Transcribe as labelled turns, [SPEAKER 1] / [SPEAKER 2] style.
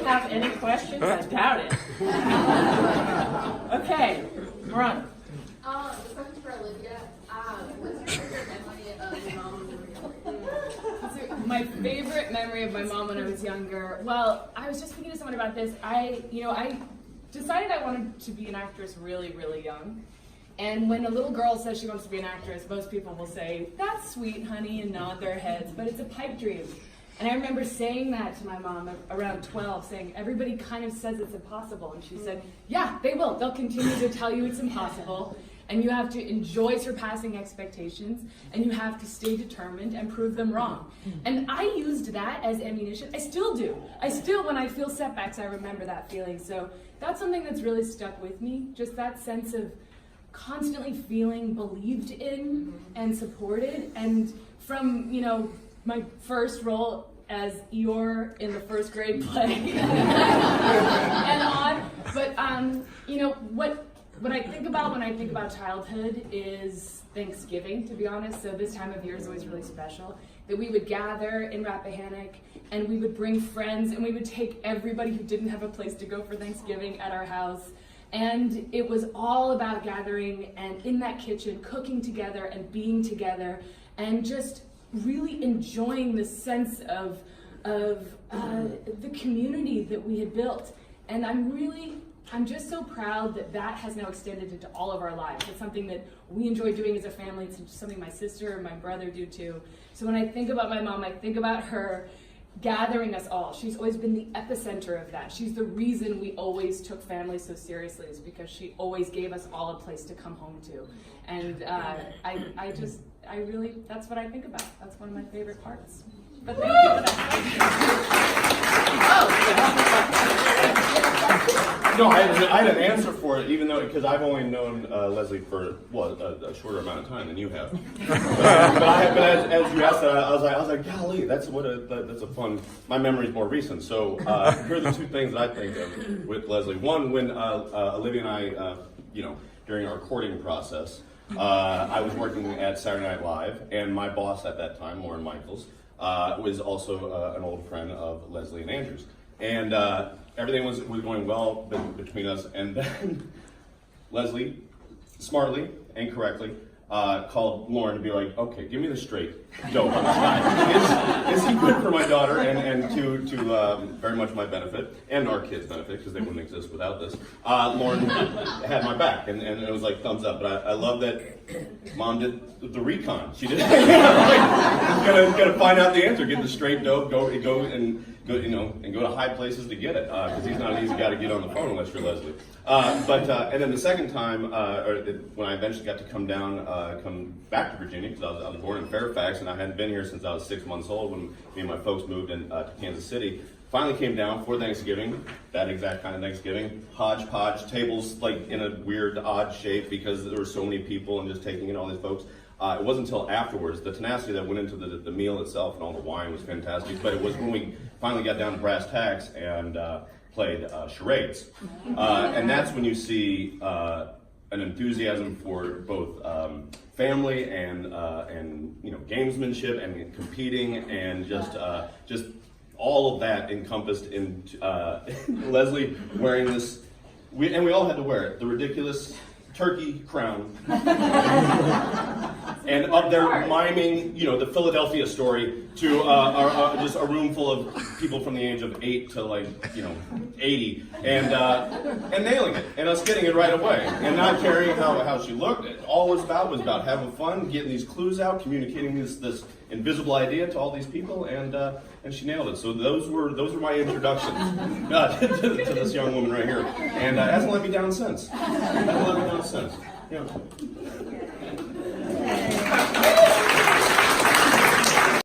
[SPEAKER 1] have any questions? I doubt it. Okay, Ron.
[SPEAKER 2] This question's for Olivia. What's your favorite memory of your mom when you were younger?
[SPEAKER 3] My favorite memory of my mom when I was younger. Well, I was just speaking to someone about this. I decided I wanted to be an actress really, really young. And when a little girl says she wants to be an actress, most people will say, "That's sweet, honey," and nod their heads, but it's a pipe dream. And I remember saying that to my mom around 12, saying, everybody kind of says it's impossible. And she said, yeah, they will. They'll continue to tell you it's impossible. And you have to enjoy surpassing expectations. And you have to stay determined and prove them wrong. And I used that as ammunition. I still do. When I feel setbacks, I remember that feeling. So that's something that's really stuck with me. Just that sense of constantly feeling believed in and supported. And from, my first role as Eeyore in the first grade play and on. But what I think about when I think about childhood is Thanksgiving, to be honest. So this time of year is always really special. That we would gather in Rappahannock and we would bring friends and we would take everybody who didn't have a place to go for Thanksgiving at our house. And it was all about gathering and in that kitchen, cooking together and being together and just really enjoying the sense of the community that we had built. And I'm just so proud that has now extended into all of our lives. It's something that we enjoy doing as a family. It's something my sister and my brother do too. So when I think about my mom, I think about her gathering us all. She's always been the epicenter of that. She's the reason we always took family so seriously, is because she always gave us all a place to come home to. And I really, that's what I think about. That's one of my favorite parts. But thank you for that.
[SPEAKER 4] No, I had an answer for it, even though, because I've only known Leslie for, a shorter amount of time than you have. but as you asked that, I was like, golly, that's a fun, my memory's more recent. So here are the two things that I think of with Leslie. One, when Olivia and I, during our courting process, I was working at Saturday Night Live, and my boss at that time, Lauren Michaels, was also an old friend of Leslie and Andrew's. And everything was going well between us, and then Leslie, smartly and correctly, called Lauren to be like, okay, give me the straight dope on this guy. Is he good for my daughter? And to very much my benefit, and our kids' benefit, because they wouldn't exist without this, Lauren had my back, and it was like thumbs up. But I love that Mom did the recon. She did, gotta find out the answer, get the straight dope, go to high places to get it, because he's not an easy guy to get on the phone unless you're Leslie. And then the second time, when I eventually got to come back to Virginia, because I was born in Fairfax and I hadn't been here since I was 6 months old when me and my folks moved to Kansas City. Finally came down for Thanksgiving, that exact kind of Thanksgiving, hodgepodge, tables like in a weird, odd shape because there were so many people and just taking in all these folks. It wasn't until afterwards, the tenacity that went into the meal itself and all the wine was fantastic, but it was when we finally got down to brass tacks and played charades. And that's when you see an enthusiasm for both family and gamesmanship and competing and just all of that encompassed in Leslie wearing this, and we all had to wear it, the ridiculous turkey crown. And up there miming, the Philadelphia story to just a room full of people from the age of 8 to 80, and nailing it, and us getting it right away, and not caring how she looked. All it was about having fun, getting these clues out, communicating this invisible idea to all these people, and she nailed it. So those were my introductions to this young woman right here, and hasn't let me down since. Yeah.